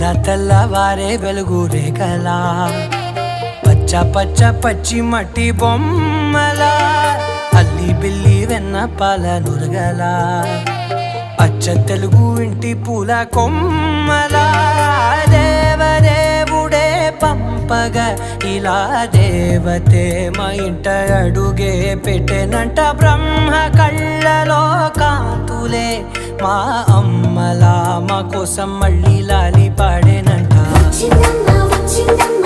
తెల్ల తెల్లవారే వెలుగు రేఖలా పచ్చ పచ్చ పచ్చి మట్టి బొమ్మలా అల్లి బిల్లి వెన్న పాల నురగలా అచ్చ తెలుగు ఇంటి పూల కొమ్మలా దేవదేవుడే పంపగా ఇలా దేవతే మా ఇంట అడుగే పెట్టెనంట బ్రహ్మ కళ్ళలో కాంతులే మా అమ్మలా మా కోసం మళ్ళీ లాలి పాడేనంట. వచ్చిందమ్మా వచ్చిందమ్మా